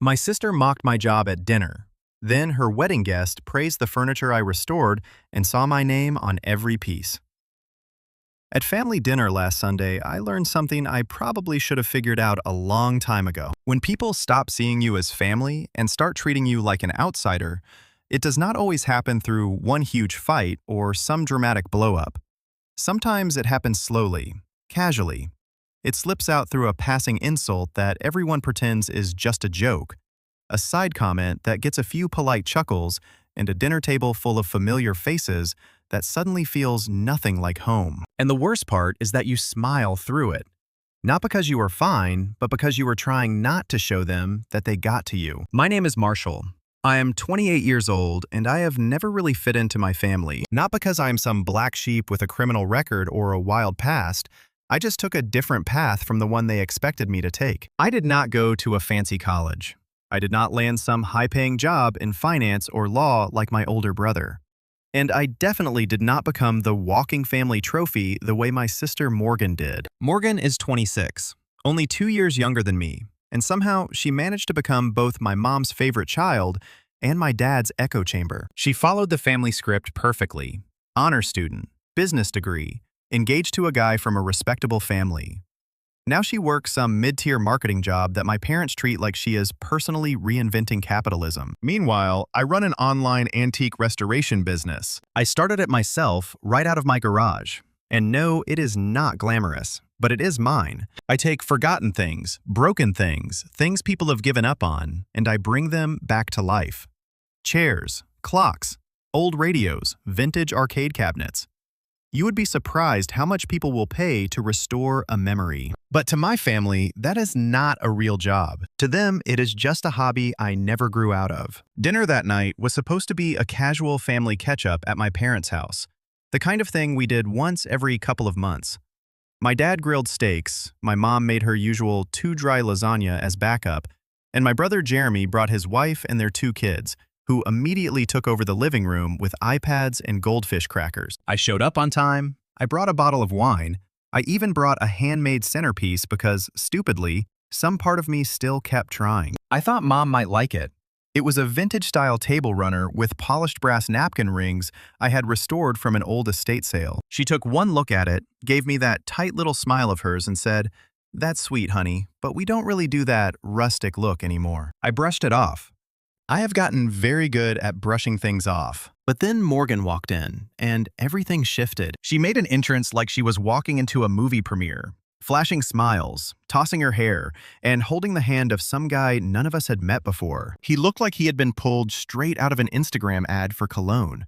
My sister mocked my job at dinner. Then her wedding guest praised the furniture I restored and saw my name on every piece. At family dinner last Sunday, I learned something I probably should have figured out a long time ago. When people stop seeing you as family and start treating you like an outsider, it does not always happen through one huge fight or some dramatic blow-up. Sometimes it happens slowly, casually. It slips out through a passing insult that everyone pretends is just a joke, a side comment that gets a few polite chuckles, and a dinner table full of familiar faces that suddenly feels nothing like home. And the worst part is that you smile through it. Not because you are fine, but because you are trying not to show them that they got to you. My name is Marshall. I am 28 years old, and I have never really fit into my family. Not because I am some black sheep with a criminal record or a wild past. I just took a different path from the one they expected me to take. I did not go to a fancy college. I did not land some high-paying job in finance or law like my older brother. And I definitely did not become the walking family trophy the way my sister Morgan did. Morgan is 26, only 2 years younger than me, and somehow she managed to become both my mom's favorite child and my dad's echo chamber. She followed the family script perfectly. Honor student, business degree, engaged to a guy from a respectable family. Now she works some mid-tier marketing job that my parents treat like she is personally reinventing capitalism. Meanwhile, I run an online antique restoration business. I started it myself right out of my garage. And no, it is not glamorous, but it is mine. I take forgotten things, broken things, things people have given up on, and I bring them back to life. Chairs, clocks, old radios, vintage arcade cabinets. You would be surprised how much people will pay to restore a memory. But to my family, that is not a real job. To them, it is just a hobby I never grew out of. Dinner that night was supposed to be a casual family catch-up at my parents' house, the kind of thing we did once every couple of months. My dad grilled steaks, my mom made her usual too-dry lasagna as backup, and my brother Jeremy brought his wife and their 2 kids, who immediately took over the living room with iPads and goldfish crackers. I showed up on time, I brought a bottle of wine, I even brought a handmade centerpiece because, stupidly, some part of me still kept trying. I thought Mom might like it. It was a vintage-style table runner with polished brass napkin rings I had restored from an old estate sale. She took one look at it, gave me that tight little smile of hers and said, "That's sweet, honey, but we don't really do that rustic look anymore." I brushed it off. I have gotten very good at brushing things off. But then Morgan walked in, and everything shifted. She made an entrance like she was walking into a movie premiere, flashing smiles, tossing her hair, and holding the hand of some guy none of us had met before. He looked like he had been pulled straight out of an Instagram ad for cologne.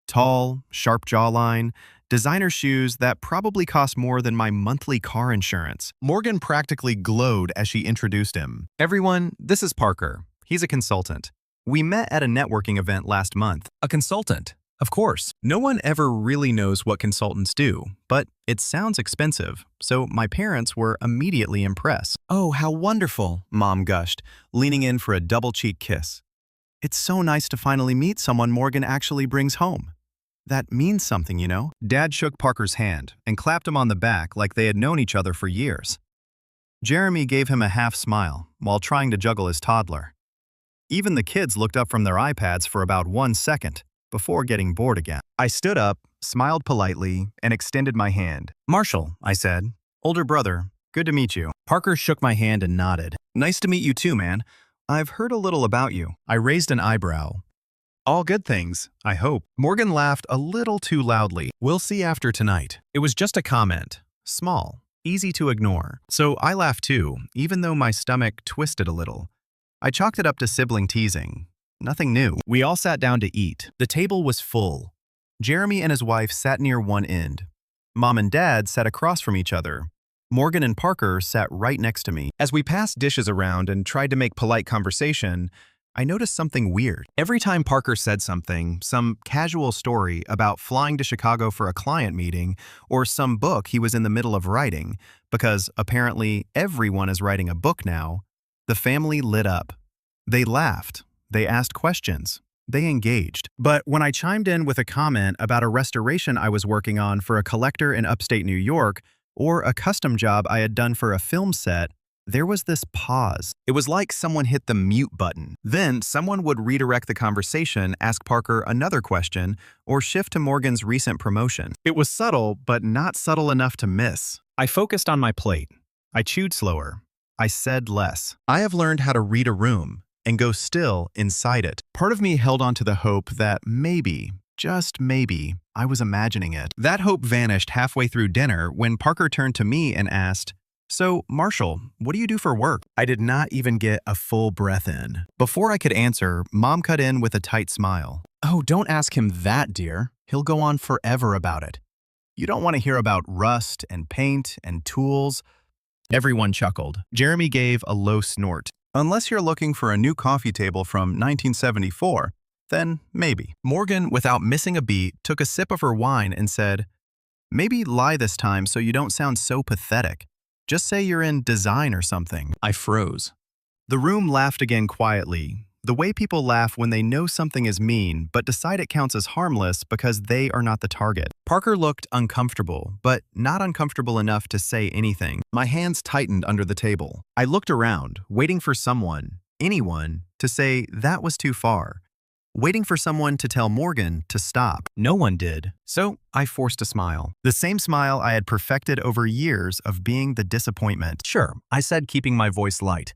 Tall, sharp jawline, designer shoes that probably cost more than my monthly car insurance. Morgan practically glowed as she introduced him. "Everyone, this is Parker. He's a consultant. We met at a networking event last month." A consultant, of course. No one ever really knows what consultants do, but it sounds expensive, so my parents were immediately impressed. "Oh, how wonderful," Mom gushed, leaning in for a double-cheek kiss. "It's so nice to finally meet someone Morgan actually brings home. That means something, you know." Dad shook Parker's hand and clapped him on the back like they had known each other for years. Jeremy gave him a half smile while trying to juggle his toddler. Even the kids looked up from their iPads for about 1 second before getting bored again. I stood up, smiled politely, and extended my hand. "Marshall," I said. "Older brother, good to meet you." Parker shook my hand and nodded. "Nice to meet you too, man. I've heard a little about you." I raised an eyebrow. "All good things, I hope." Morgan laughed a little too loudly. "We'll see after tonight." It was just a comment. Small, easy to ignore. So I laughed too, even though my stomach twisted a little. I chalked it up to sibling teasing. Nothing new. We all sat down to eat. The table was full. Jeremy and his wife sat near one end. Mom and Dad sat across from each other. Morgan and Parker sat right next to me. As we passed dishes around and tried to make polite conversation, I noticed something weird. Every time Parker said something, some casual story about flying to Chicago for a client meeting or some book he was in the middle of writing, because apparently everyone is writing a book now, the family lit up. They laughed. They asked questions. They engaged. But when I chimed in with a comment about a restoration I was working on for a collector in upstate New York or a custom job I had done for a film set, There was this pause. It was like someone hit the mute button. Then someone would redirect the conversation, ask Parker another question, or shift to Morgan's recent promotion. It was subtle, but not subtle enough to miss. I focused on my plate. I chewed slower. I said less. I have learned how to read a room and go still inside it. Part of me held on to the hope that maybe, just maybe, I was imagining it. That hope vanished halfway through dinner when Parker turned to me and asked, "So, Marshall, what do you do for work?" I did not even get a full breath in. Before I could answer, Mom cut in with a tight smile. "Oh, don't ask him that, dear. He'll go on forever about it. You don't want to hear about rust and paint and tools." Everyone chuckled. Jeremy gave a low snort. "Unless you're looking for a new coffee table from 1974, then maybe." Morgan, without missing a beat, took a sip of her wine and said, "Maybe lie this time so you don't sound so pathetic. Just say you're in design or something." I froze. The room laughed again quietly, the way people laugh when they know something is mean but decide it counts as harmless because they are not the target. Parker looked uncomfortable, but not uncomfortable enough to say anything. My hands tightened under the table. I looked around, waiting for someone, anyone, to say that was too far. Waiting for someone to tell Morgan to stop. No one did, so I forced a smile. The same smile I had perfected over years of being the disappointment. "Sure," I said, keeping my voice light.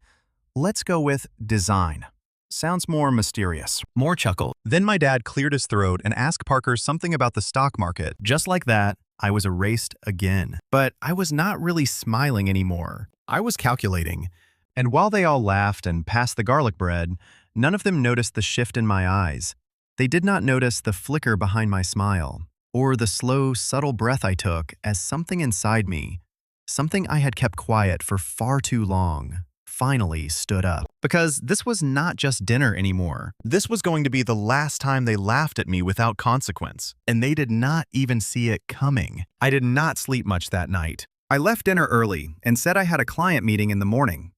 "Let's go with design. Sounds more mysterious." More chuckle. Then my dad cleared his throat and asked Parker something about the stock market. Just like that, I was erased again. But I was not really smiling anymore. I was calculating. And while they all laughed and passed the garlic bread, none of them noticed the shift in my eyes. They did not notice the flicker behind my smile, or the slow, subtle breath I took as something inside me, something I had kept quiet for far too long, finally stood up. Because this was not just dinner anymore. This was going to be the last time they laughed at me without consequence. And they did not even see it coming. I did not sleep much that night. I left dinner early and said I had a client meeting in the morning.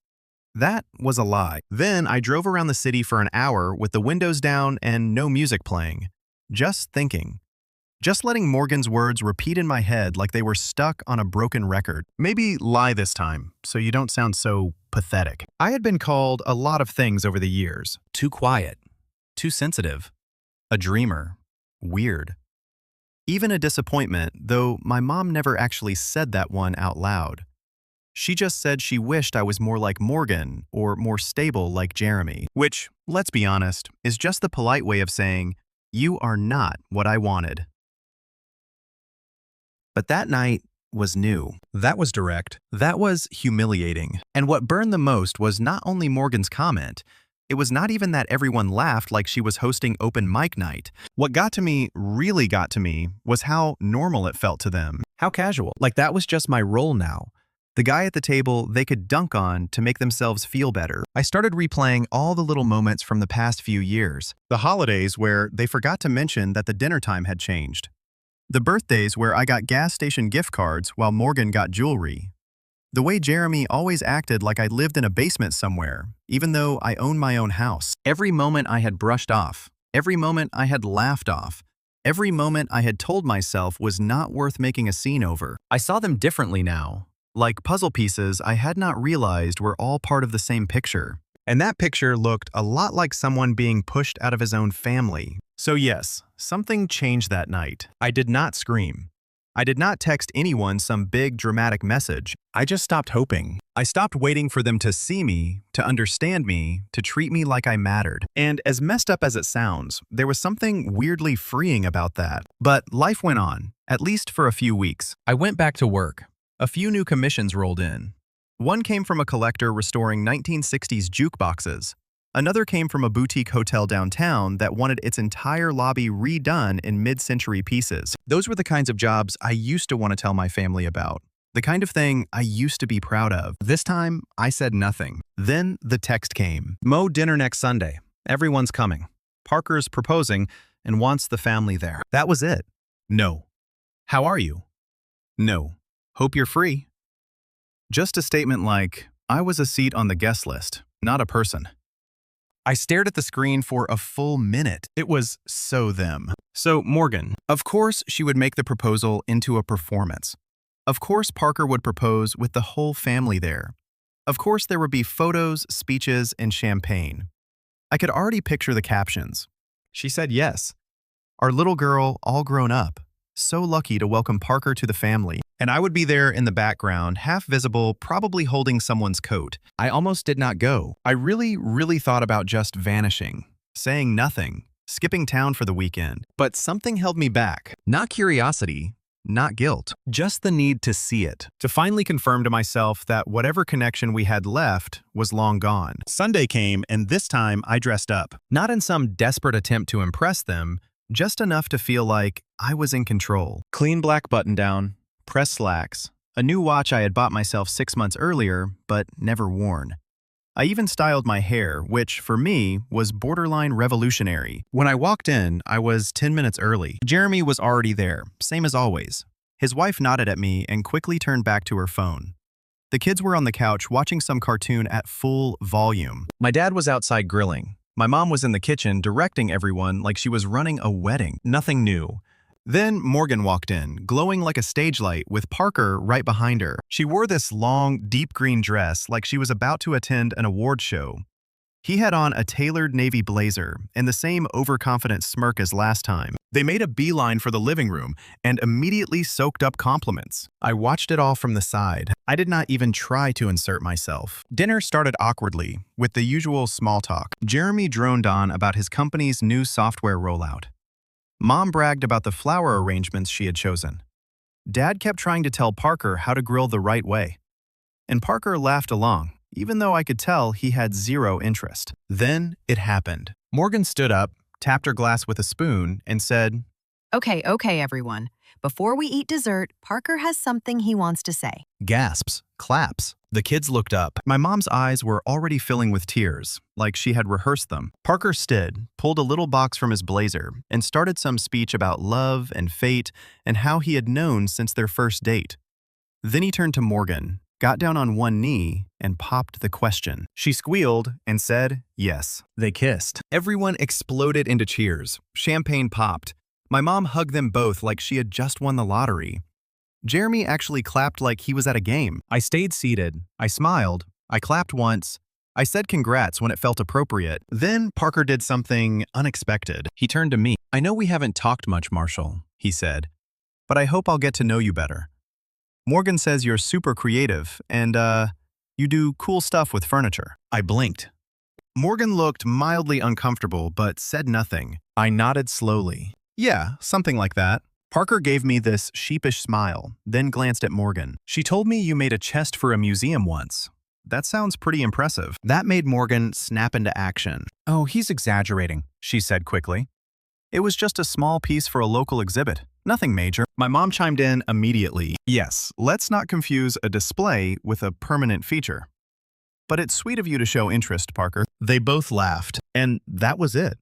That was a lie. Then I drove around the city for an hour with the windows down and no music playing. Just thinking. Just letting Morgan's words repeat in my head like they were stuck on a broken record. Maybe lie this time, so you don't sound so pathetic. I had been called a lot of things over the years. Too quiet. Too sensitive. A dreamer. Weird. Even a disappointment, though my mom never actually said that one out loud. She just said she wished I was more like Morgan or more stable like Jeremy, which, let's be honest, is just the polite way of saying, you are not what I wanted. But that night was new. That was direct. That was humiliating. And what burned the most was not only Morgan's comment, it was not even that everyone laughed like she was hosting open mic night. What got to me, really got to me, was how normal it felt to them. How casual. Like that was just my role now. The guy at the table they could dunk on to make themselves feel better. I started replaying all the little moments from the past few years. The holidays where they forgot to mention that the dinner time had changed. The birthdays where I got gas station gift cards while Morgan got jewelry. The way Jeremy always acted like I lived in a basement somewhere, even though I owned my own house. Every moment I had brushed off. Every moment I had laughed off. Every moment I had told myself was not worth making a scene over. I saw them differently now. Like puzzle pieces I had not realized were all part of the same picture. And that picture looked a lot like someone being pushed out of his own family. So yes, something changed that night. I did not scream. I did not text anyone some big dramatic message. I just stopped hoping. I stopped waiting for them to see me, to understand me, to treat me like I mattered. And as messed up as it sounds, there was something weirdly freeing about that. But life went on, at least for a few weeks. I went back to work. A few new commissions rolled in. One came from a collector restoring 1960s jukeboxes. Another came from a boutique hotel downtown that wanted its entire lobby redone in mid-century pieces. Those were the kinds of jobs I used to want to tell my family about. The kind of thing I used to be proud of. This time, I said nothing. Then the text came. Mo, dinner next Sunday. Everyone's coming. Parker's proposing and wants the family there. That was it. No. How are you? No. Hope you're free. Just a statement like, I was a seat on the guest list, not a person. I stared at the screen for a full minute. It was so them. So Morgan, of course she would make the proposal into a performance. Of course Parker would propose with the whole family there. Of course, there would be photos, speeches, and champagne. I could already picture the captions. She said yes. Our little girl, all grown up. So lucky to welcome Parker to the family. And I would be there in the background, half visible, probably holding someone's coat. I almost did not go. I really thought about just vanishing, saying nothing, skipping town for the weekend. But something held me back. Not curiosity, not guilt, just the need to see it, to finally confirm to myself that whatever connection we had left was long gone. Sunday came, and this time I dressed up. Not in some desperate attempt to impress them, just enough to feel like I was in control. Clean black button-down, pressed slacks, a new watch I had bought myself 6 months earlier, but never worn. I even styled my hair, which, for me, was borderline revolutionary. When I walked in, I was 10 minutes early. Jeremy was already there, same as always. His wife nodded at me and quickly turned back to her phone. The kids were on the couch watching some cartoon at full volume. My dad was outside grilling. My mom was in the kitchen directing everyone like she was running a wedding. Nothing new. Then Morgan walked in, glowing like a stage light with Parker right behind her. She wore this long, deep green dress like she was about to attend an award show. He had on a tailored navy blazer and the same overconfident smirk as last time. They made a beeline for the living room and immediately soaked up compliments. I watched it all from the side. I did not even try to insert myself. Dinner started awkwardly, with the usual small talk. Jeremy droned on about his company's new software rollout. Mom bragged about the flower arrangements she had chosen. Dad kept trying to tell Parker how to grill the right way. And Parker laughed along, even though I could tell he had zero interest. Then it happened. Morgan stood up, tapped her glass with a spoon, and said, Okay, everyone. Before we eat dessert, Parker has something he wants to say. Gasps, claps. The kids looked up. My mom's eyes were already filling with tears, like she had rehearsed them. Parker stood, pulled a little box from his blazer, and started some speech about love and fate and how he had known since their first date. Then he turned to Morgan, got down on one knee, and popped the question. She squealed and said yes. They kissed. Everyone exploded into cheers. Champagne popped. My mom hugged them both like she had just won the lottery. Jeremy actually clapped like he was at a game. I stayed seated. I smiled. I clapped once. I said congrats when it felt appropriate. Then Parker did something unexpected. He turned to me. I know we haven't talked much, Marshall, he said, but I hope I'll get to know you better. Morgan says you're super creative and, you do cool stuff with furniture. I blinked. Morgan looked mildly uncomfortable but said nothing. I nodded slowly. Yeah, something like that. Parker gave me this sheepish smile, then glanced at Morgan. She told me you made a chest for a museum once. That sounds pretty impressive. That made Morgan snap into action. Oh, he's exaggerating, she said quickly. It was just a small piece for a local exhibit. Nothing major. My mom chimed in immediately. Yes, let's not confuse a display with a permanent feature. But it's sweet of you to show interest, Parker. They both laughed, and that was it.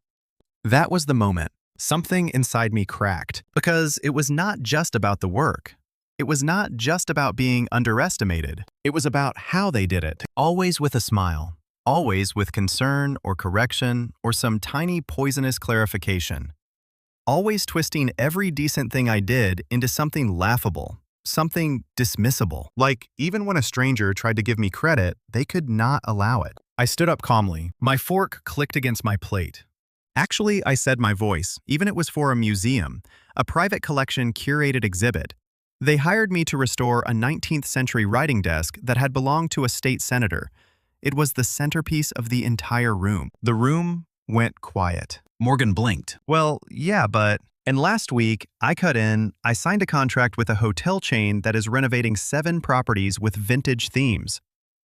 That was the moment. Something inside me cracked, because it was not just about the work. It was not just about being underestimated. It was about how they did it, always with a smile, always with concern or correction or some tiny poisonous clarification, always twisting every decent thing I did into something laughable, something dismissible. Like, even when a stranger tried to give me credit, they could not allow it. I stood up calmly. My fork clicked against my plate. Actually, I said my voice, even it was for a museum, a private collection curated exhibit. They hired me to restore a 19th century writing desk that had belonged to a state senator. It was the centerpiece of the entire room. The room went quiet. Morgan blinked. Well, yeah, but... And last week, I signed a contract with a hotel chain that is renovating 7 properties with vintage themes.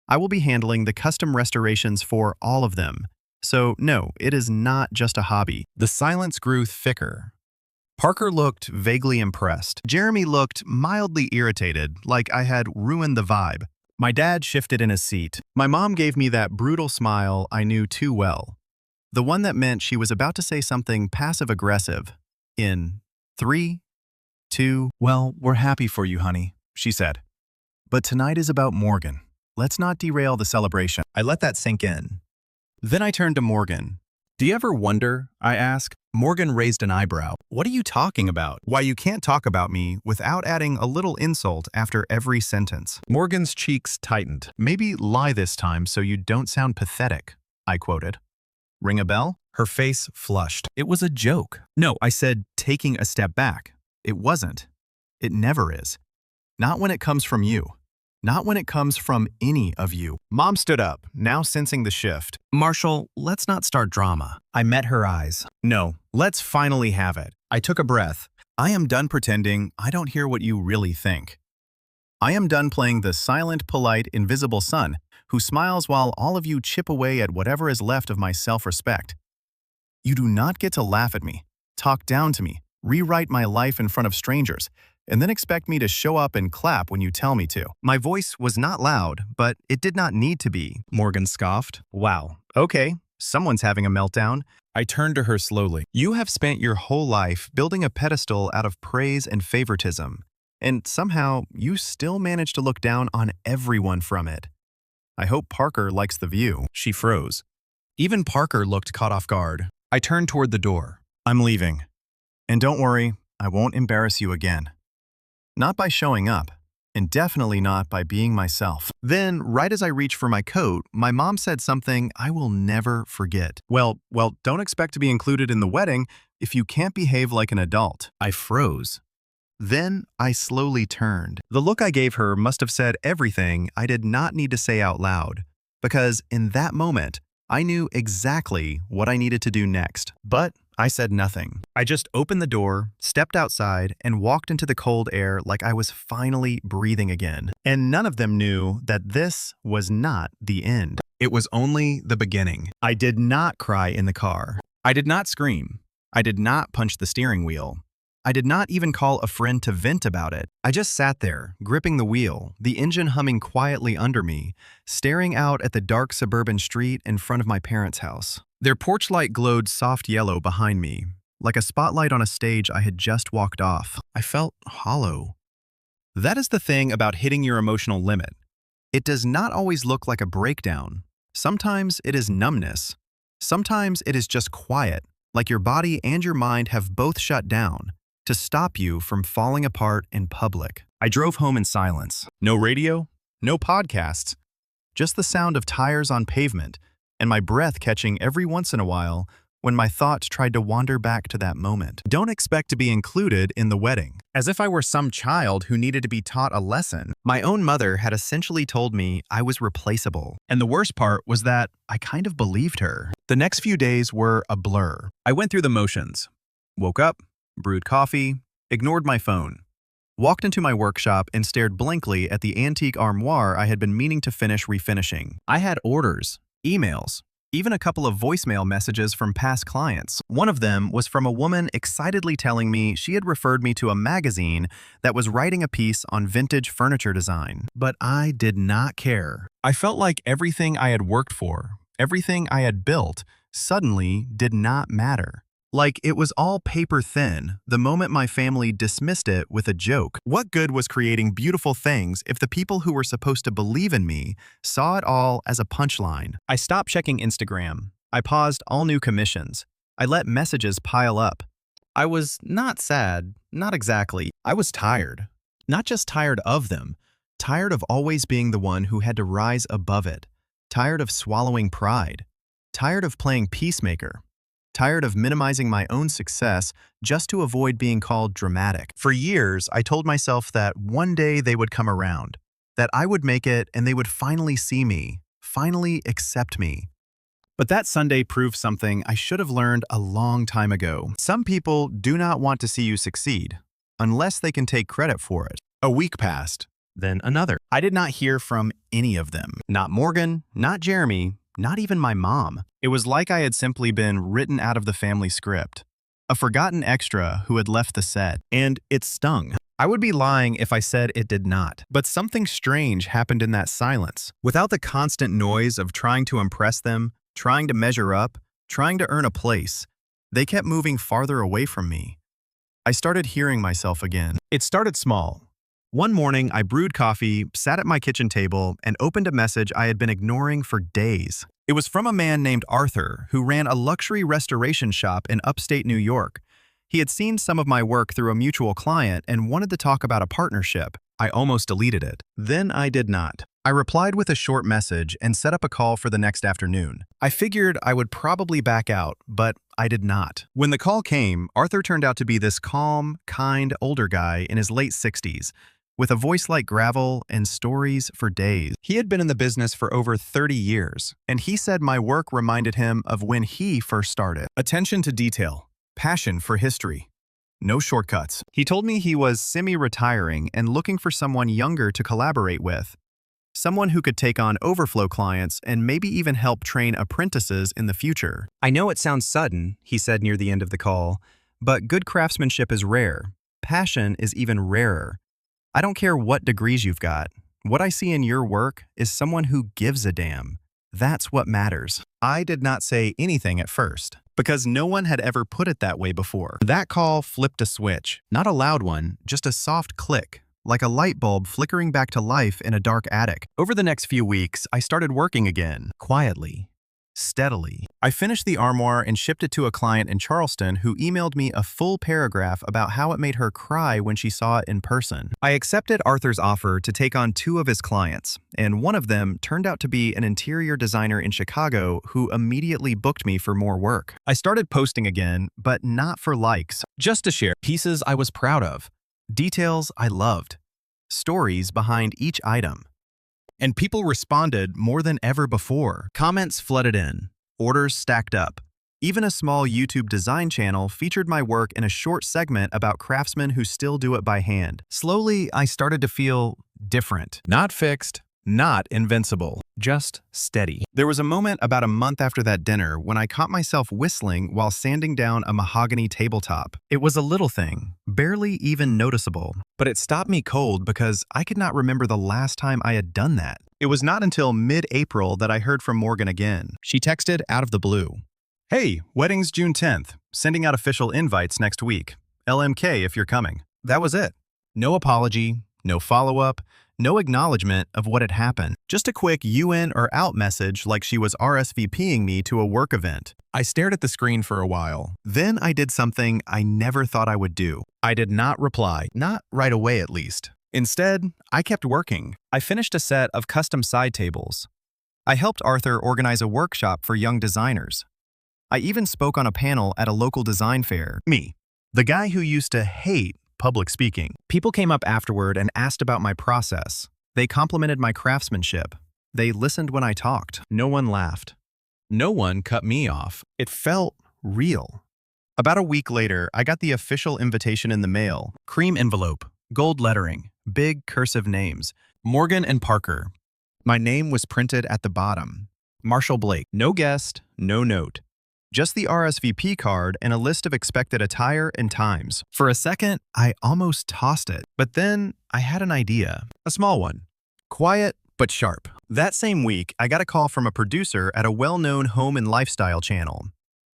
I will be handling the custom restorations for all of them. So, no, it is not just a hobby. The silence grew thicker. Parker looked vaguely impressed. Jeremy looked mildly irritated, like I had ruined the vibe. My dad shifted in his seat. My mom gave me that brutal smile I knew too well. The one that meant she was about to say something passive-aggressive. In 3, 2, well, we're happy for you, honey, she said. But tonight is about Morgan. Let's not derail the celebration. I let that sink in. Then I turned to Morgan. Do you ever wonder, I asked, Morgan raised an eyebrow. What are you talking about? Why you can't talk about me without adding a little insult after every sentence. Morgan's cheeks tightened. Maybe lie this time so you don't sound pathetic, I quoted. Ring a bell? Her face flushed. It was a joke. No, I said taking a step back. It wasn't. It never is. Not when it comes from you. Not when it comes from any of you. Mom stood up, now sensing the shift. Marshall, let's not start drama. I met her eyes. No, let's finally have it. I took a breath. I am done pretending I don't hear what you really think. I am done playing the silent, polite, invisible son who smiles while all of you chip away at whatever is left of my self-respect. You do not get to laugh at me, talk down to me, rewrite my life in front of strangers, and then expect me to show up and clap when you tell me to. My voice was not loud, but it did not need to be, Morgan scoffed. Wow, okay, someone's having a meltdown. I turned to her slowly. You have spent your whole life building a pedestal out of praise and favoritism, and somehow you still manage to look down on everyone from it. I hope Parker likes the view. She froze. Even Parker looked caught off guard. I turned toward the door. I'm leaving. And don't worry, I won't embarrass you again. Not by showing up, and definitely not by being myself. Then, right as I reached for my coat, my mom said something I will never forget. Well, don't expect to be included in the wedding if you can't behave like an adult. I froze. Then, I slowly turned. The look I gave her must have said everything I did not need to say out loud, because in that moment, I knew exactly what I needed to do next. But I said nothing. I just opened the door, stepped outside, and walked into the cold air like I was finally breathing again. And none of them knew that this was not the end. It was only the beginning. I did not cry in the car. I did not scream. I did not punch the steering wheel. I did not even call a friend to vent about it. I just sat there, gripping the wheel, the engine humming quietly under me, staring out at the dark suburban street in front of my parents' house. Their porch light glowed soft yellow behind me, like a spotlight on a stage I had just walked off. I felt hollow. That is the thing about hitting your emotional limit. It does not always look like a breakdown. Sometimes it is numbness. Sometimes it is just quiet, like your body and your mind have both shut down to stop you from falling apart in public. I drove home in silence. No radio, no podcasts, just the sound of tires on pavement and my breath catching every once in a while when my thoughts tried to wander back to that moment. Don't expect to be included in the wedding. As if I were some child who needed to be taught a lesson. My own mother had essentially told me I was replaceable. And the worst part was that I kind of believed her. The next few days were a blur. I went through the motions. Woke up, brewed coffee, ignored my phone, walked into my workshop and stared blankly at the antique armoire I had been meaning to finish refinishing. I had orders, emails, even a couple of voicemail messages from past clients. One of them was from a woman excitedly telling me she had referred me to a magazine that was writing a piece on vintage furniture design. But I did not care. I felt like everything I had worked for, everything I had built, suddenly did not matter. Like it was all paper thin the moment my family dismissed it with a joke. What good was creating beautiful things if the people who were supposed to believe in me saw it all as a punchline? I stopped checking Instagram. I paused all new commissions. I let messages pile up. I was not sad, not exactly. I was tired. Not just tired of them, tired of always being the one who had to rise above it. Tired of swallowing pride. Tired of playing peacemaker. Tired of minimizing my own success just to avoid being called dramatic. For years, I told myself that one day they would come around, that I would make it and they would finally see me, finally accept me. But that Sunday proved something I should have learned a long time ago. Some people do not want to see you succeed, unless they can take credit for it. A week passed, then another. I did not hear from any of them. Not Morgan, not Jeremy, not even my mom. It was like I had simply been written out of the family script. A forgotten extra who had left the set. And it stung. I would be lying if I said it did not. But something strange happened in that silence. Without the constant noise of trying to impress them, trying to measure up, trying to earn a place, they kept moving farther away from me. I started hearing myself again. It started small. One morning, I brewed coffee, sat at my kitchen table, and opened a message I had been ignoring for days. It was from a man named Arthur, who ran a luxury restoration shop in upstate New York. He had seen some of my work through a mutual client and wanted to talk about a partnership. I almost deleted it. Then I did not. I replied with a short message and set up a call for the next afternoon. I figured I would probably back out, but I did not. When the call came, Arthur turned out to be this calm, kind, older guy in his late 60s, with a voice like gravel and stories for days. He had been in the business for over 30 years, and he said my work reminded him of when he first started. Attention to detail, passion for history. No shortcuts. He told me he was semi-retiring and looking for someone younger to collaborate with. Someone who could take on overflow clients and maybe even help train apprentices in the future. I know it sounds sudden, he said near the end of the call, but good craftsmanship is rare. Passion is even rarer. I don't care what degrees you've got. What I see in your work is someone who gives a damn. That's what matters. I did not say anything at first, because no one had ever put it that way before. That call flipped a switch. Not a loud one, just a soft click, like a light bulb flickering back to life in a dark attic. Over the next few weeks, I started working again, quietly, steadily. I finished the armoire and shipped it to a client in Charleston who emailed me a full paragraph about how it made her cry when she saw it in person. I accepted Arthur's offer to take on 2 of his clients, and one of them turned out to be an interior designer in Chicago who immediately booked me for more work. I started posting again, but not for likes, just to share pieces I was proud of, details I loved, stories behind each item. And people responded more than ever before. Comments flooded in. Orders stacked up. Even a small YouTube design channel featured my work in a short segment about craftsmen who still do it by hand. Slowly, I started to feel different. Not fixed, not invincible, just steady. There was a moment about a month after that dinner when I caught myself whistling while sanding down a mahogany tabletop. It was a little thing, barely even noticeable, but it stopped me cold because I could not remember the last time I had done that. It was not until mid-April that I heard from Morgan again. She texted out of the blue. Hey, wedding's June 10th. Sending out official invites next week. LMK if you're coming. That was it. No apology, no follow-up, no acknowledgement of what had happened. Just a quick you in or out message like she was RSVPing me to a work event. I stared at the screen for a while. Then I did something I never thought I would do. I did not reply, not right away at least. Instead, I kept working. I finished a set of custom side tables. I helped Arthur organize a workshop for young designers. I even spoke on a panel at a local design fair. Me, the guy who used to hate public speaking. People came up afterward and asked about my process. They complimented my craftsmanship. They listened when I talked. No one laughed. No one cut me off. It felt real. About a week later, I got the official invitation in the mail. Cream envelope, gold lettering, big cursive names. Morgan and Parker. My name was printed at the bottom. Marshall Blake. No guest, no note. Just the RSVP card and a list of expected attire and times. For a second, I almost tossed it. But then I had an idea. A small one. Quiet, but sharp. That same week, I got a call from a producer at a well-known home and lifestyle channel.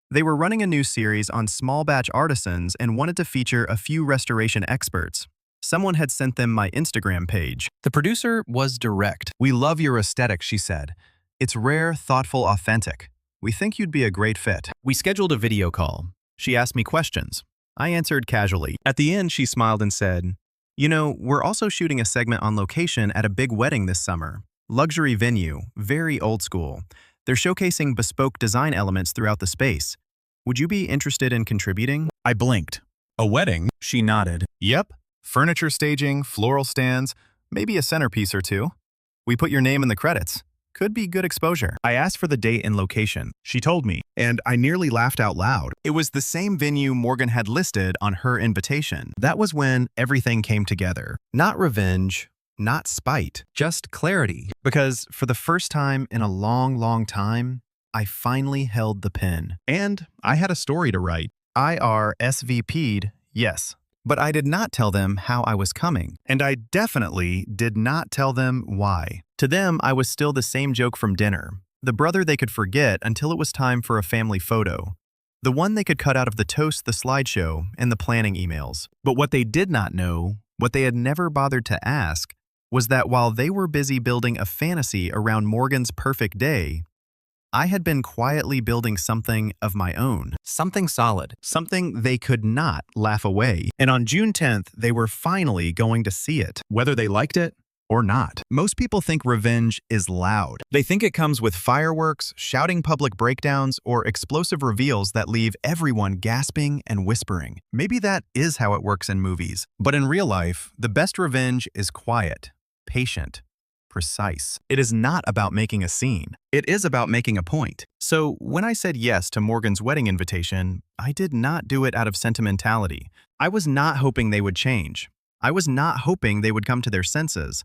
They were running a new series on small batch artisans and wanted to feature a few restoration experts. Someone had sent them my Instagram page. The producer was direct. "We love your aesthetic," she said. "It's rare, thoughtful, authentic. We think you'd be a great fit." We scheduled a video call. She asked me questions. I answered casually. At the end, she smiled and said, "You know, we're also shooting a segment on location at a big wedding this summer. Luxury venue, very old school. They're showcasing bespoke design elements throughout the space. Would you be interested in contributing?" I blinked. "A wedding?" She nodded. "Yep. Furniture staging, floral stands, maybe a centerpiece or 2. We put your name in the credits. Could be good exposure." I asked for the date and location. She told me, and I nearly laughed out loud. It was the same venue Morgan had listed on her invitation. That was when everything came together. Not revenge, not spite, just clarity. Because for the first time in a long, long time, I finally held the pen. And I had a story to write. I RSVP'd, yes. But I did not tell them how I was coming, and I definitely did not tell them why. To them, I was still the same joke from dinner, the brother they could forget until it was time for a family photo, the one they could cut out of the toast, the slideshow, and the planning emails. But what they did not know What they had never bothered to ask was that while they were busy building a fantasy around Morgan's perfect day, I had been quietly building something of my own. Something solid. Something they could not laugh away. And on June 10th, they were finally going to see it, whether they liked it or not. Most people think revenge is loud. They think it comes with fireworks, shouting public breakdowns, or explosive reveals that leave everyone gasping and whispering. Maybe that is how it works in movies. But in real life, the best revenge is quiet, patient, precise. It is not about making a scene. It is about making a point. So when I said yes to Morgan's wedding invitation, I did not do it out of sentimentality. I was not hoping they would change. I was not hoping they would come to their senses.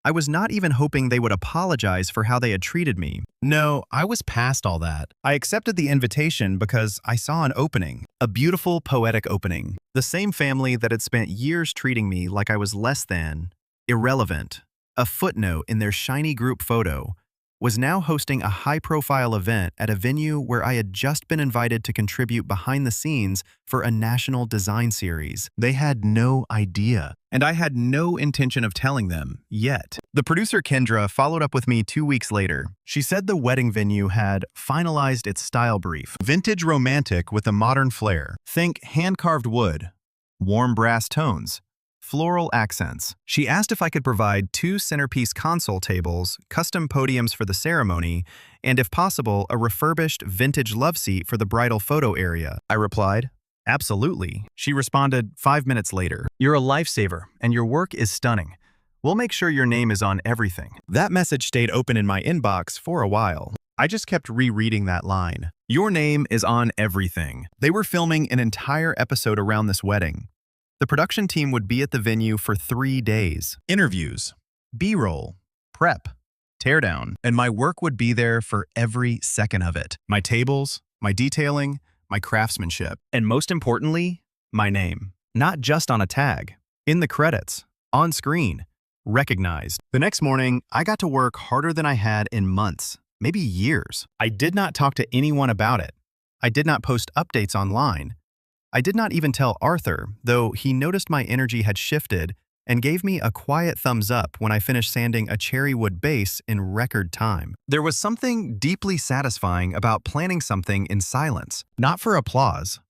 I was not even hoping they would apologize for how they had treated me. No, I was past all that. I accepted the invitation because I saw an opening, a beautiful, poetic opening. The same family that had spent years treating me like I was less than, irrelevant, a footnote in their shiny group photo, was now hosting a high-profile event at a venue where I had just been invited to contribute behind the scenes for a national design series. They had no idea, and I had no intention of telling them, yet. The producer Kendra followed up with me 2 weeks later. She said the wedding venue had finalized its style brief. Vintage romantic with a modern flair. Think hand-carved wood, warm brass tones, floral accents. She asked if I could provide 2 centerpiece console tables, custom podiums for the ceremony, and if possible, a refurbished vintage love seat for the bridal photo area. I replied, absolutely. She responded 5 minutes later, you're a lifesaver, and your work is stunning. We'll make sure your name is on everything. That message stayed open in my inbox for a while. I just kept rereading that line. Your name is on everything. They were filming an entire episode around this wedding. The production team would be at the venue for 3 days. Interviews, B-roll, prep, teardown, and my work would be there for every second of it. My tables, my detailing, my craftsmanship, and most importantly, my name. Not just on a tag, in the credits, on screen, recognized. The next morning, I got to work harder than I had in months, maybe years. I did not talk to anyone about it. I did not post updates online. I did not even tell Arthur, though he noticed my energy had shifted and gave me a quiet thumbs up when I finished sanding a cherry wood base in record time. There was something deeply satisfying about planning something in silence, not for applause,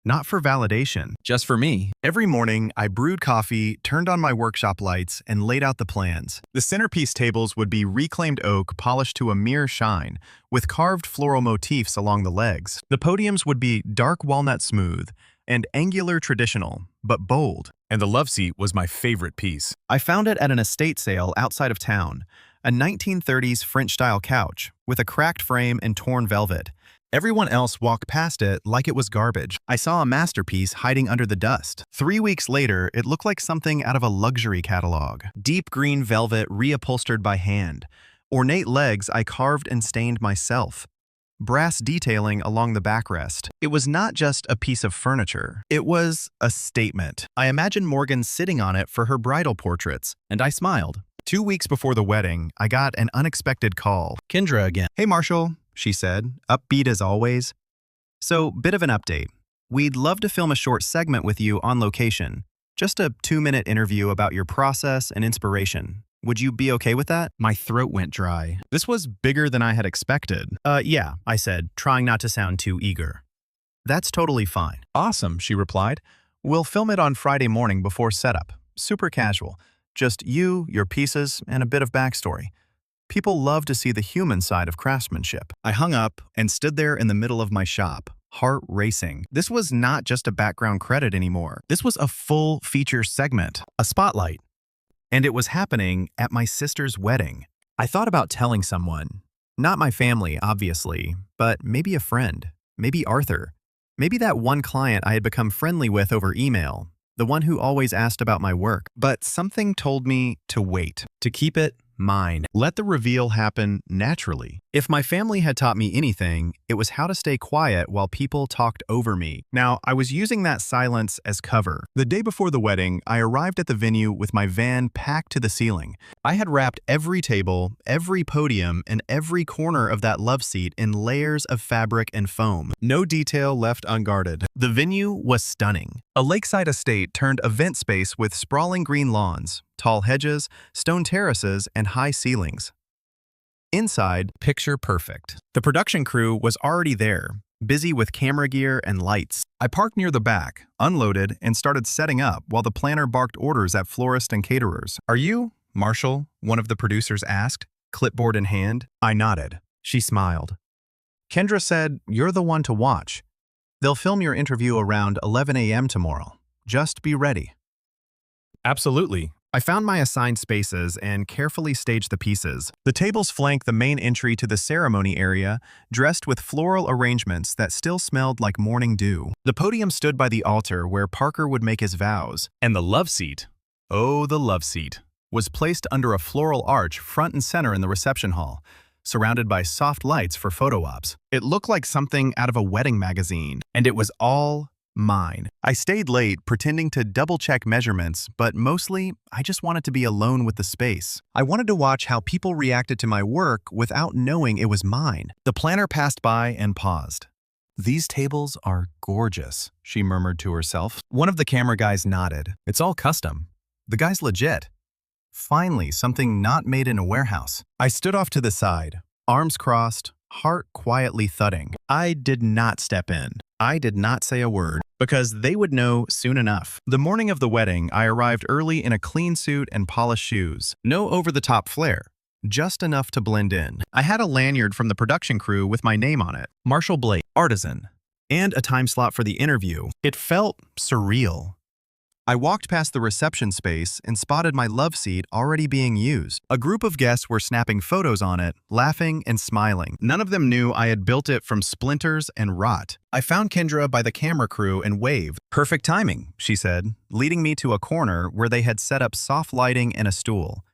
not for validation, just for me. Every morning, I brewed coffee, turned on my workshop lights, and laid out the plans. The centerpiece tables would be reclaimed oak polished to a mere shine, with carved floral motifs along the legs. The podiums would be dark walnut smooth and angular traditional, but bold. And the love seat was my favorite piece. I found it at an estate sale outside of town, a 1930s French-style couch with a cracked frame and torn velvet. Everyone else walked past it like it was garbage. I saw a masterpiece hiding under the dust. 3 weeks later, it looked like something out of a luxury catalog. Deep green velvet reupholstered by hand. Ornate legs I carved and stained myself. Brass detailing along the backrest. It was not just a piece of furniture. It was a statement. I imagined Morgan sitting on it for her bridal portraits, and I smiled. 2 weeks before the wedding, I got an unexpected call. Kendra again. Hey Marshall, she said, upbeat as always. So, bit of an update. We'd love to film a short segment with you on location. Just a 2-minute interview about your process and inspiration. Would you be okay with that? My throat went dry. This was bigger than I had expected. Yeah, I said, trying not to sound too eager. That's totally fine. Awesome, she replied. We'll film it on Friday morning before setup. Super casual. Just you, your pieces, and a bit of backstory. People love to see the human side of craftsmanship. I hung up and stood there in the middle of my shop, heart racing. This was not just a background credit anymore. This was a full feature segment, a spotlight. And it was happening at my sister's wedding. I thought about telling someone. Not my family, obviously, but maybe a friend, maybe Arthur, maybe that one client I had become friendly with over email, the one who always asked about my work. But something told me to wait, to keep it mine. Let the reveal happen naturally. If my family had taught me anything, it was how to stay quiet while people talked over me. Now, I was using that silence as cover. The day before the wedding, I arrived at the venue with my van packed to the ceiling. I had wrapped every table, every podium, and every corner of that love seat in layers of fabric and foam. No detail left unguarded. The venue was stunning. A lakeside estate turned event space with sprawling green lawns, tall hedges, stone terraces, and high ceilings. Inside, picture perfect. The production crew was already there, busy with camera gear and lights. I parked near the back, unloaded, and started setting up while the planner barked orders at florists and caterers. "Are you Marshall?" one of the producers asked, clipboard in hand. I nodded. She smiled. "Kendra said, you're the one to watch. They'll film your interview around 11 a.m. tomorrow. Just be ready." Absolutely. I found my assigned spaces and carefully staged the pieces. The tables flank the main entry to the ceremony area, dressed with floral arrangements that still smelled like morning dew. The podium stood by the altar where Parker would make his vows, and the love seat, oh, the love seat, was placed under a floral arch front and center in the reception hall, surrounded by soft lights for photo ops. It looked like something out of a wedding magazine, and it was all mine. I stayed late, pretending to double-check measurements, but mostly, I just wanted to be alone with the space. I wanted to watch how people reacted to my work without knowing it was mine. The planner passed by and paused. "These tables are gorgeous," she murmured to herself. One of the camera guys nodded. "It's all custom. The guy's legit." Finally, something not made in a warehouse. I stood off to the side, arms crossed, heart quietly thudding. I did not step in. I did not say a word, because they would know soon enough. The morning of the wedding, I arrived early in a clean suit and polished shoes. No over-the-top flair, just enough to blend in. I had a lanyard from the production crew with my name on it, Marshall Blake, artisan, and a time slot for the interview. It felt surreal. I walked past the reception space and spotted my love seat already being used. A group of guests were snapping photos on it, laughing and smiling. None of them knew I had built it from splinters and rot. I found Kendra by the camera crew and waved. "Perfect timing," she said, leading me to a corner where they had set up soft lighting and a stool.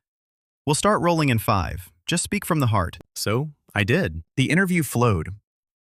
"We'll start rolling in 5. Just speak from the heart." So I did. The interview flowed.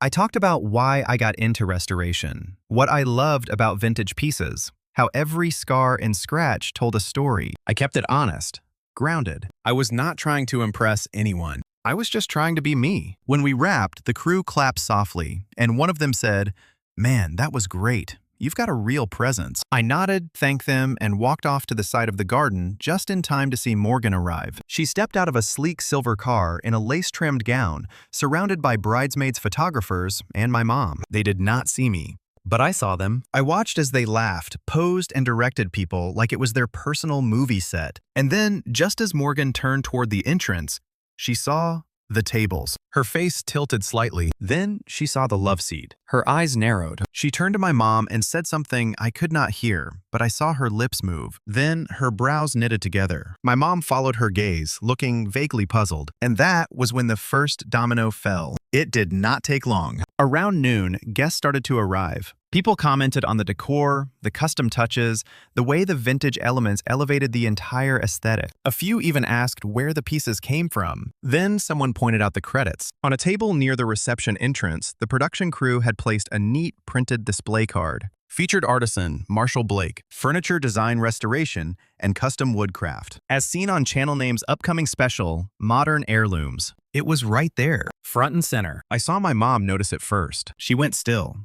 I talked about why I got into restoration, what I loved about vintage pieces, how every scar and scratch told a story. I kept it honest, grounded. I was not trying to impress anyone. I was just trying to be me. When we wrapped, the crew clapped softly, and one of them said, "Man, that was great. You've got a real presence." I nodded, thanked them, and walked off to the side of the garden just in time to see Morgan arrive. She stepped out of a sleek silver car in a lace-trimmed gown, surrounded by bridesmaids, photographers, and my mom. They did not see me, but I saw them. I watched as they laughed, posed, and directed people like it was their personal movie set. And then, just as Morgan turned toward the entrance, she saw the tables. Her face tilted slightly. Then she saw the love seat. Her eyes narrowed. She turned to my mom and said something I could not hear, but I saw her lips move. Then her brows knitted together. My mom followed her gaze, looking vaguely puzzled. And that was when the first domino fell. It did not take long. Around noon, guests started to arrive. People commented on the decor, the custom touches, the way the vintage elements elevated the entire aesthetic. A few even asked where the pieces came from. Then someone pointed out the credits. On a table near the reception entrance, the production crew had placed a neat printed display card. Featured artisan, Marshall Blake, furniture design restoration, and custom woodcraft. As seen on Channel Name's upcoming special, Modern Heirlooms. It was right there, front and center. I saw my mom notice it first. She went still.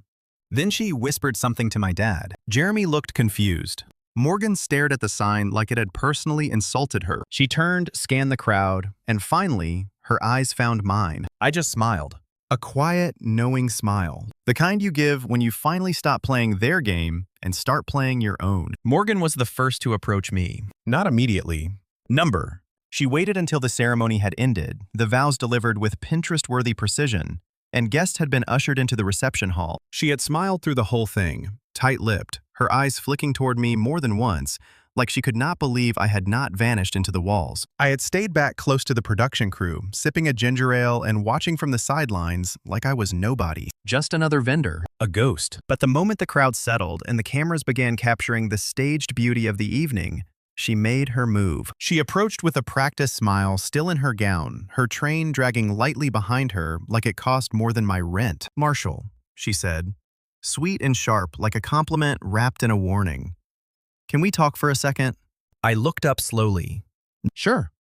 Then she whispered something to my dad. Jeremy looked confused. Morgan stared at the sign like it had personally insulted her. She turned, scanned the crowd, and finally, her eyes found mine. I just smiled. A quiet, knowing smile. The kind you give when you finally stop playing their game and start playing your own. Morgan was the first to approach me. Not immediately. Number. She waited until the ceremony had ended, the vows delivered with Pinterest-worthy precision, and guests had been ushered into the reception hall. She had smiled through the whole thing, tight-lipped, her eyes flicking toward me more than once, like she could not believe I had not vanished into the walls. I had stayed back close to the production crew, sipping a ginger ale and watching from the sidelines like I was nobody. Just another vendor, a ghost. But the moment the crowd settled and the cameras began capturing the staged beauty of the evening, She made her move. She approached with a practiced smile still in her gown, her train dragging lightly behind her like it cost more than my rent. "Marshall," she said, sweet and sharp like a compliment wrapped in a warning. "Can we talk for a second?" I looked up slowly. "Sure."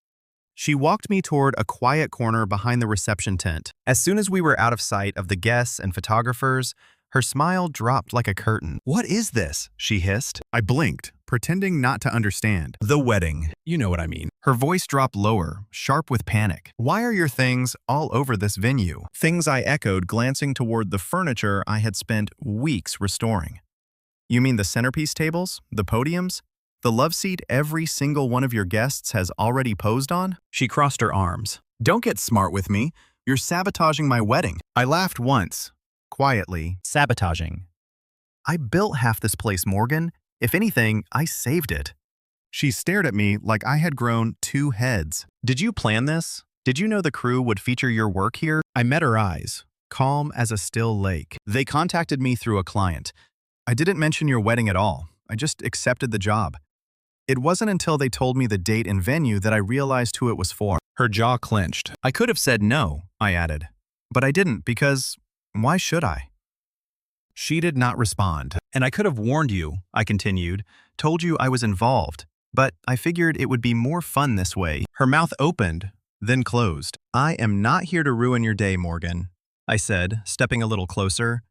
She walked me toward a quiet corner behind the reception tent. As soon as we were out of sight of the guests and photographers, her smile dropped like a curtain. "What is this?" she hissed. I blinked, pretending not to understand. "The wedding. You know what I mean." Her voice dropped lower, sharp with panic. "Why are your things all over this venue?" Things, I echoed, glancing toward the furniture I had spent weeks restoring. "You mean the centerpiece tables? The podiums? The love seat every single one of your guests has already posed on?" She crossed her arms. "Don't get smart with me. You're sabotaging my wedding." I laughed once, quietly. "Sabotaging? I built half this place, Morgan. If anything, I saved it." She stared at me like I had grown 2 heads. "Did you plan this? Did you know the crew would feature your work here?" I met her eyes, calm as a still lake. "They contacted me through a client. I didn't mention your wedding at all. I just accepted the job. It wasn't until they told me the date and venue that I realized who it was for." Her jaw clenched. "I could have said no," I added. "But I didn't because why should I?" She did not respond. "And I could have warned you," I continued, "told you I was involved. But I figured it would be more fun this way." Her mouth opened, then closed. "I am not here to ruin your day, Morgan," I said, stepping a little closer.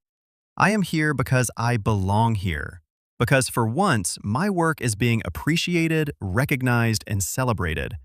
"I am here because I belong here. Because for once, my work is being appreciated, recognized, and celebrated.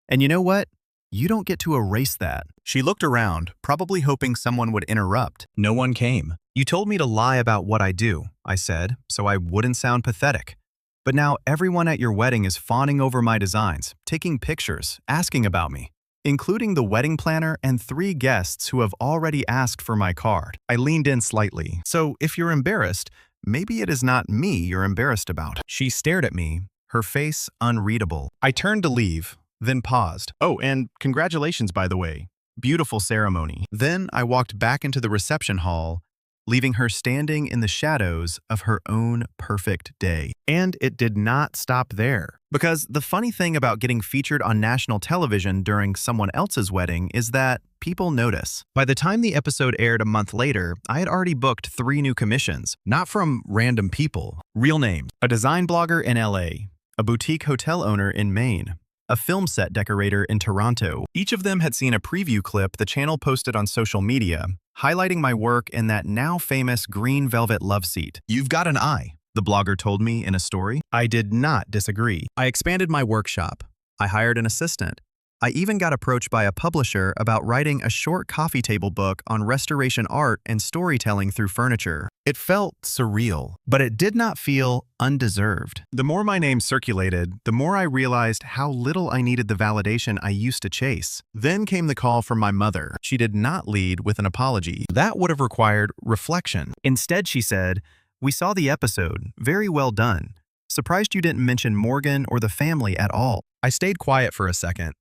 And you know what? You don't get to erase that." She looked around, probably hoping someone would interrupt. No one came. "You told me to lie about what I do," I said, so I wouldn't sound pathetic. "But now everyone at your wedding is fawning over my designs, taking pictures, asking about me, including the wedding planner and 3 guests who have already asked for my card." I leaned in slightly. "So if you're embarrassed, maybe it is not me you're embarrassed about." She stared at me, her face unreadable. I turned to leave, then paused. "Oh, and congratulations, by the way. Beautiful ceremony." Then I walked back into the reception hall, leaving her standing in the shadows of her own perfect day. And it did not stop there. Because the funny thing about getting featured on national television during someone else's wedding is that people notice. By the time the episode aired a month later, I had already booked 3 new commissions, not from random people. Real names: a design blogger in LA, a boutique hotel owner in Maine, a film set decorator in Toronto. Each of them had seen a preview clip the channel posted on social media, highlighting my work in that now famous green velvet love seat. "You've got an eye," the blogger told me in a story. I did not disagree. I expanded my workshop. I hired an assistant. I even got approached by a publisher about writing a short coffee table book on restoration art and storytelling through furniture. It felt surreal, but it did not feel undeserved. The more my name circulated, the more I realized how little I needed the validation I used to chase. Then came the call from my mother. She did not lead with an apology. That would have required reflection. Instead, she said, "We saw the episode. Very well done. Surprised you didn't mention Morgan or the family at all." I stayed quiet for a second.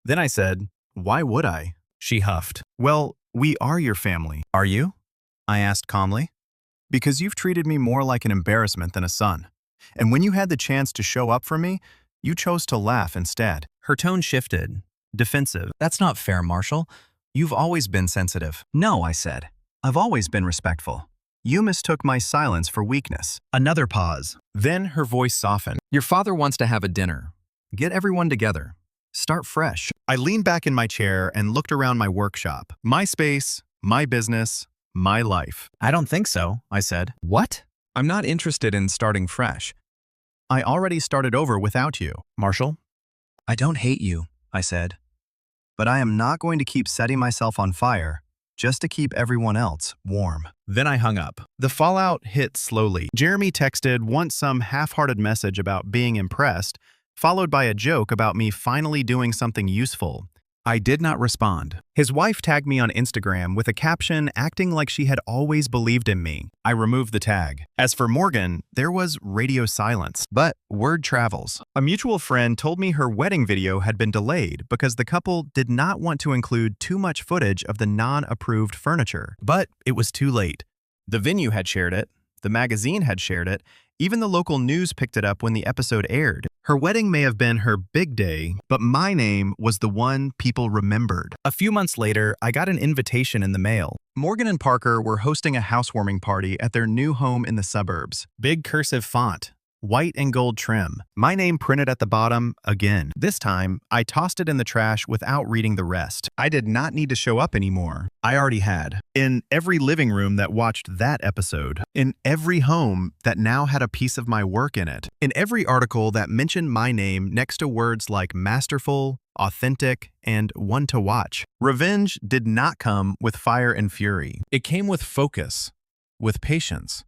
Then I said, "Why would I?" She huffed. "Well, we are your family." "Are you?" I asked calmly. "Because you've treated me more like an embarrassment than a son. And when you had the chance to show up for me, you chose to laugh instead." Her tone shifted, defensive. "That's not fair, Marshall. You've always been sensitive." "No," I said. "I've always been respectful. You mistook my silence for weakness." Another pause. Then her voice softened. "Your father wants to have a dinner. Get everyone together. Start fresh." I leaned back in my chair and looked around my workshop. My space, my business, my life. "I don't think so," I said. "What?" "I'm not interested in starting fresh. I already started over without you, Marshall." "I don't hate you," I said. "But I am not going to keep setting myself on fire just to keep everyone else warm." Then I hung up. The fallout hit slowly. Jeremy texted once some half-hearted message about being impressed, followed by a joke about me finally doing something useful. I did not respond. His wife tagged me on Instagram with a caption acting like she had always believed in me. I removed the tag. As for Morgan, there was radio silence. But word travels. A mutual friend told me her wedding video had been delayed because the couple did not want to include too much footage of the non-approved furniture. But it was too late. The venue had shared it. The magazine had shared it. Even the local news picked it up when the episode aired. Her wedding may have been her big day, but my name was the one people remembered. A few months later, I got an invitation in the mail. Morgan and Parker were hosting a housewarming party at their new home in the suburbs. Big cursive font, white and gold trim. My name printed at the bottom again. This time, I tossed it in the trash without reading the rest. I did not need to show up anymore. I already had. In every living room that watched that episode. In every home that now had a piece of my work in it. In every article that mentioned my name next to words like masterful, authentic, and one to watch. Revenge did not come with fire and fury. It came with focus, with patience,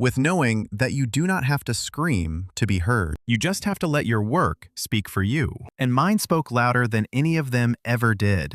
with knowing that you do not have to scream to be heard. You just have to let your work speak for you. And mine spoke louder than any of them ever did.